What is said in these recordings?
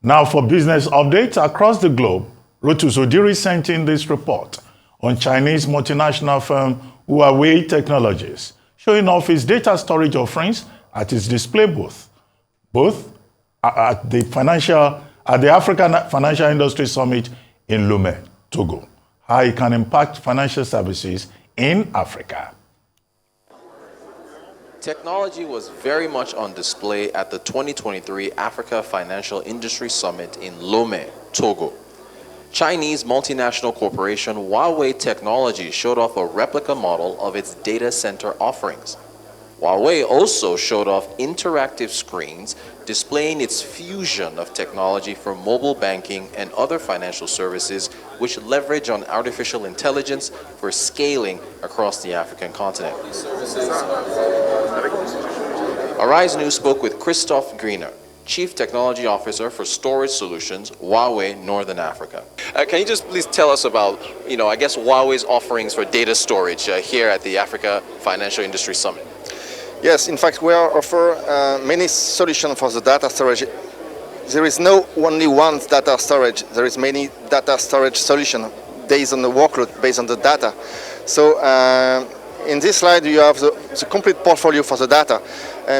Now for business updates across the globe, Rotus Odiri sent in this report on Chinese multinational firm Huawei Technologies, showing off its data storage offerings at its display booth, both at the African Financial Industry Summit in Lome, Togo. How it can impact financial services in Africa. Technology was very much on display at the 2023 Africa Financial Industry Summit in Lome, Togo. Chinese multinational corporation Huawei Technology showed off a replica model of its data center offerings. Huawei also showed off interactive screens displaying its fusion of technology for mobile banking and other financial services which leverage on artificial intelligence for scaling across the African continent. Arise News spoke with Christophe Greener, Chief Technology Officer for Storage Solutions, Huawei Northern Africa. Can you just please tell us about, I guess Huawei's offerings for data storage here at the Africa Financial Industry Summit? Yes, in fact, we offer many solutions for the data storage. There is no only one data storage. There is many data storage solutions based on the workload, based on the data. So in this slide, you have the complete portfolio for the data.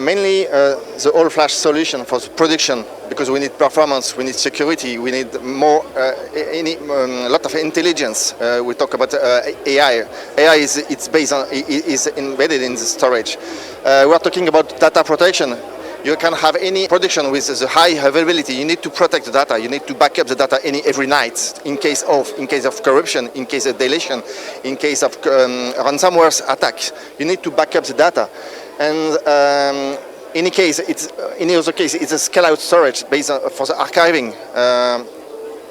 Mainly the all-flash solution for the production, because we need performance, we need security, we need more, a lot of intelligence. We talk about AI. AI is embedded in the storage. We are talking about data protection. You can have any production with the high availability. You need to protect the data. You need to back up the data every night in case of corruption, in case of deletion, in case of ransomware attack. You need to back up the data. And in any other case, it's a scale-out storage based on, for the archiving.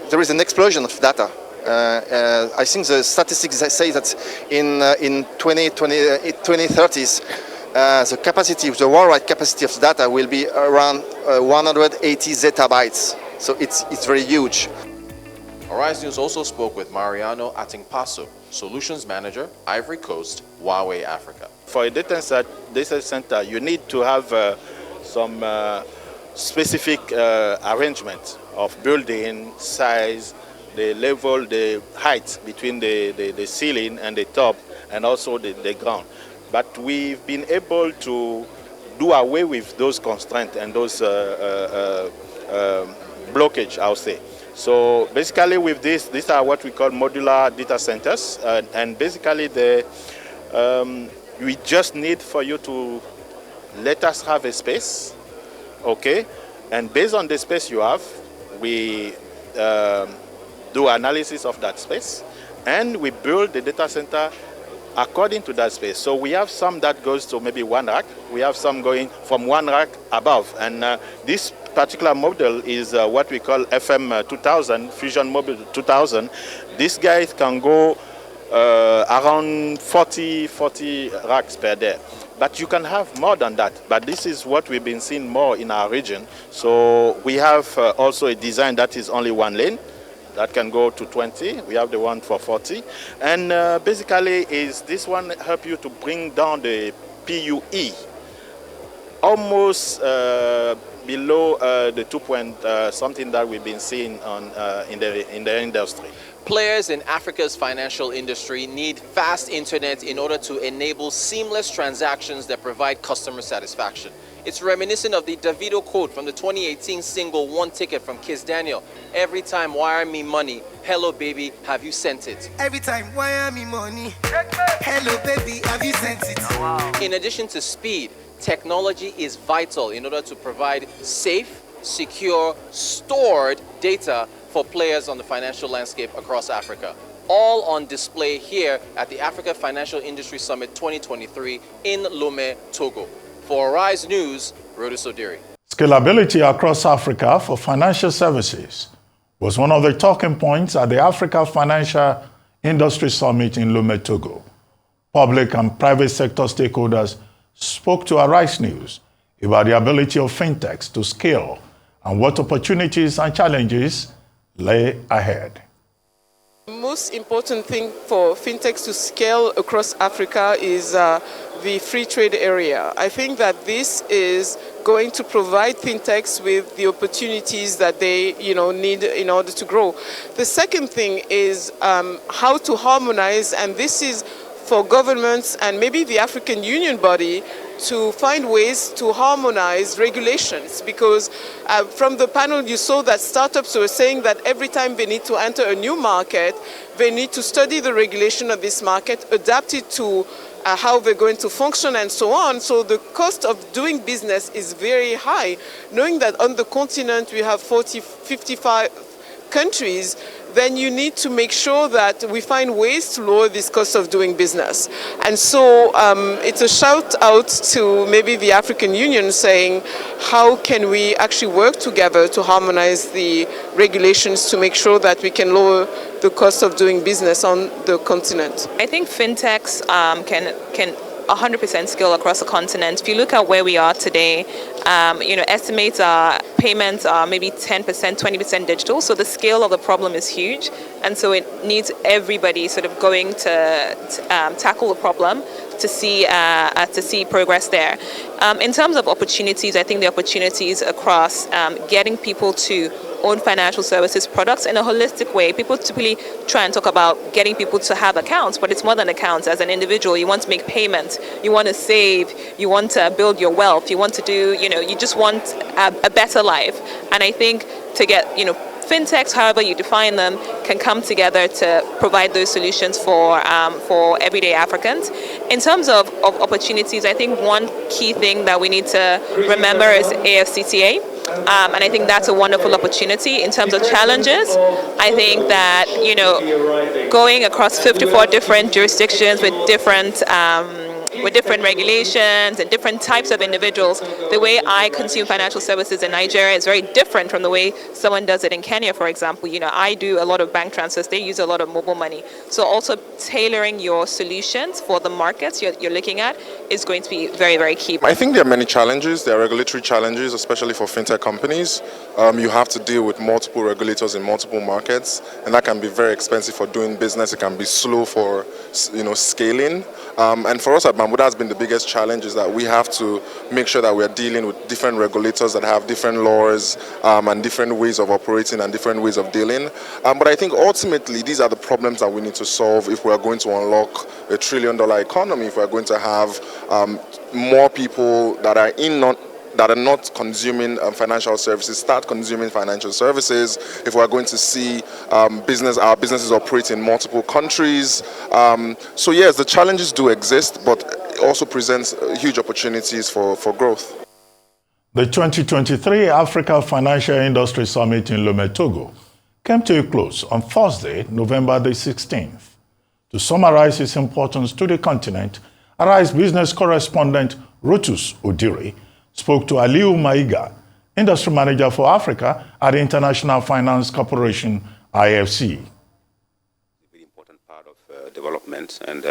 There is an explosion of data. I think the statistics say that in 2030s, the capacity, the worldwide capacity of data will be around 180 zettabytes. So it's very huge. Arise News also spoke with Mariano Atingpaso, Solutions Manager, Ivory Coast, Huawei Africa. For a data center, you need to have some specific arrangement of building size, the level, the height between the ceiling and the top, and also the ground. But we've been able to do away with those constraints and those blockage, I'll say. So basically with this, these are what we call modular data centers. And basically we just need for you to let us have a space, okay? And based on the space you have, we do analysis of that space, and we build the data center according to that space. So we have some that goes to maybe one rack. We have some going from one rack above. And this particular model is what we call FM 2000, Fusion Mobile 2000. These guys can go around 40 racks per day. But you can have more than that. But this is what we've been seeing more in our region. So we have also a design that is only one lane. That can go to 20. We have the one for 40. And basically, this one help you to bring down the PUE almost below the 2 point something that we've been seeing in the industry. Players in Africa's financial industry need fast internet in order to enable seamless transactions that provide customer satisfaction. It's reminiscent of the Davido quote from the 2018 single One Ticket from Kiss Daniel. Every time wire me money, hello baby, have you sent it? Every time wire me money, hello baby, have you sent it? Oh, wow. In addition to speed, technology is vital in order to provide safe, secure, stored data for players on the financial landscape across Africa. All on display here at the Africa Financial Industry Summit 2023 in Lome, Togo. For Arise News, Rotus Odiri. Scalability across Africa for financial services was one of the talking points at the Africa Financial Industry Summit in Lome, Togo. Public and private sector stakeholders spoke to Arise News about the ability of fintechs to scale and what opportunities and challenges lay ahead. Most important thing for fintechs to scale across Africa is the free trade area. I think that this is going to provide fintechs with the opportunities that they need in order to grow. The second thing is how to harmonize, and this is for governments and maybe the African Union body to find ways to harmonize regulations, because from the panel you saw that startups were saying that every time they need to enter a new market, they need to study the regulation of this market, adapt it to how they're going to function and so on. So the cost of doing business is very high. Knowing that on the continent we have 55 countries, then you need to make sure that we find ways to lower this cost of doing business. And so it's a shout out to maybe the African Union saying, how can we actually work together to harmonize the regulations to make sure that we can lower the cost of doing business on the continent? I think fintechs can 100% scale across the continent. If you look at where we are today, estimates are payments are maybe 10%, 20% digital. So the scale of the problem is huge. And so it needs everybody sort of going to tackle the problem to see progress there. In terms of opportunities, I think the opportunities across getting people to own financial services products in a holistic way. People typically try and talk about getting people to have accounts, but it's more than accounts. As an individual, you want to make payments, you want to save, you want to build your wealth, you want to do, you just want a better life. And I think to get, fintechs, however you define them, can come together to provide those solutions for everyday Africans. In terms of opportunities, I think one key thing that we need to remember is AFCTA. And I think that's a wonderful opportunity. In terms of challenges, I think that, going across 54 different jurisdictions with different regulations and different types of individuals, the way I consume financial services in Nigeria is very different from the way someone does it in Kenya, for example. I do a lot of bank transfers. They use a lot of mobile money. So also tailoring your solutions for the markets you're looking at is going to be very, very key. I think there are many challenges. There are regulatory challenges, especially for fintech companies. You have to deal with multiple regulators in multiple markets, and that can be very expensive for doing business. It can be slow for scaling. And for us at Bamboo, that's been the biggest challenge, is that we have to make sure that we're dealing with different regulators that have different laws and different ways of operating and different ways of dealing. But I think ultimately these are the problems that we need to solve if we're going to unlock $1 trillion economy, if we're going to have more people that are not consuming financial services start consuming financial services, if we're going to see our businesses operate in multiple countries. So yes, the challenges do exist, but it also presents huge opportunities for growth. The 2023 Africa Financial Industry Summit in Lome, Togo, came to a close on Thursday, November the 16th. To summarize its importance to the continent, ARISE business correspondent Rotus Odiri spoke to Aliu Maiga, Industry Manager for Africa at the International Finance Corporation, IFC. A very important part of development, and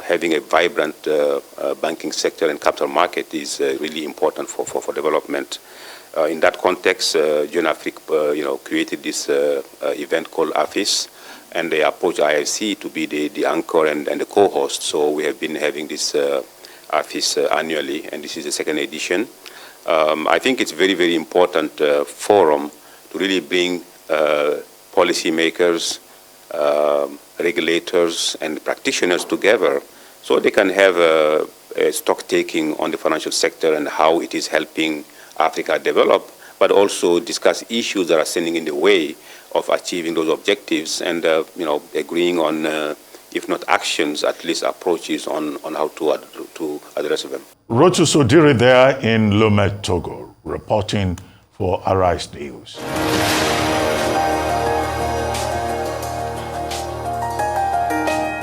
having a vibrant banking sector and capital market is really important for development. In that context, Jeune Afrique, created this event called AFIS, and they approached IFC to be the anchor and the co-host. So we have been having this AFIS annually, and this is the second edition. I think it's very, very important forum to really bring policymakers, regulators, and practitioners together so they can have a stock taking on the financial sector and how it is helping Africa develop, but also discuss issues that are standing in the way of achieving those objectives and agreeing on if not actions, at least approaches on how to address them. Rotus Odiri there in Lome, Togo, reporting for ARISE News.